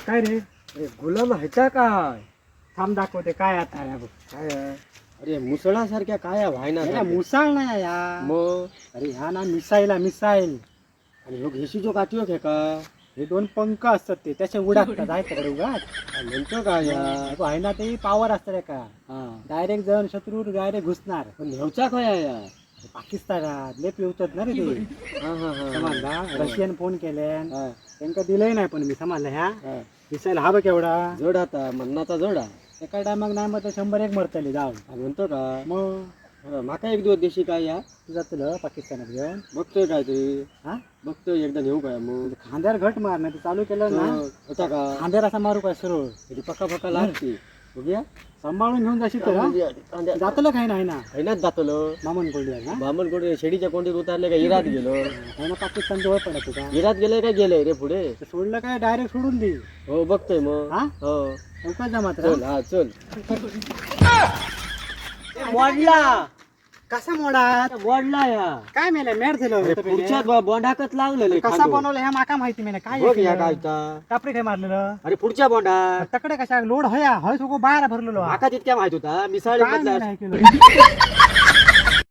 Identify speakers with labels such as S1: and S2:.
S1: काय रे?
S2: अरे गुलाम ह्याचा काय?
S1: थांब दाखवते काय आता या बघ.
S2: काय आहे? अरे मुसळासारख्या काय व्हायना
S1: याला मुसाळ नाही या.
S2: मग
S1: अरे ह्या ना मिसाईल.
S2: आणि ह्यो घेशीचो काठीयो घे का?
S1: हे दोन पंख असतात ते त्याचे उडातात आहे तिकडे उगाच.
S2: काय म्हणतो काय या?
S1: आहे ना ते पावर असतं रे का.
S2: हा
S1: डायरेक्ट जाऊन शत्रू डायरेक्ट घुसणार.
S2: पण ह्याचा काय या?
S1: पाकिस्तानात लय पिवतात ना रे ते.
S2: हा हा हा
S1: समजला रशियन फोन केले
S2: हा,
S1: त्यांना दिलंय नाही पण मी समजलं ह्या
S2: हा.
S1: मिसाईल हा बघ केवढा.
S2: जोड आता मन्नाचा जोडा.
S1: एका टायमाक नाही मग 100-1 मरतली जाऊन.
S2: काय म्हणतो का?
S1: मग
S2: हा, माका एक दिवस देशी काय या?
S1: तुझा तुला पाकिस्तानात घेऊन
S2: बघतोय काय तरी?
S1: हा
S2: बघतोय एकदा नेऊ काय मग?
S1: खांद्यावर घट मार नाही तर चालू केलं ना
S2: होता का?
S1: खांद्यावर असा मारू काय सरळ
S2: कधी पक्का पक्का लागते बघूया.
S1: सांभाळून घेऊन जाशील तर जातलं काही नाही ना
S2: हैनात जातलो
S1: मामन कोल्डी आहे ना
S2: बामण कोणी शेडीच्या कोंडीत उतारले का इरात गेलो.
S1: आहे ना पाकिस्तान जवळ पडत होता
S2: इरात गेले काय गेले रे पुढे?
S1: ते सोडलं काय डायरेक्ट सोडून दे.
S2: हो बघतोय मग.
S1: हा
S2: हो
S1: चौकात जा मात्र.
S2: चल हा चल.
S1: मोडला कसा मोडात
S2: मोडला या.
S1: काय मेलं मेड झालं
S2: पुढच्या बोंडाकच लागलेले
S1: कसा बनवलं ह्या माका माहिती मेले काय
S2: बघ
S1: हे
S2: या
S1: केलं?
S2: काय
S1: कापडी काय मारलेलं
S2: अरे पुढच्या बोंडा
S1: तकडे कशा लोड हया हय सगळं बाहेर भरलेलो हा.
S2: माका तितक्या माहित होता मिसाळ
S1: काय नाही केलं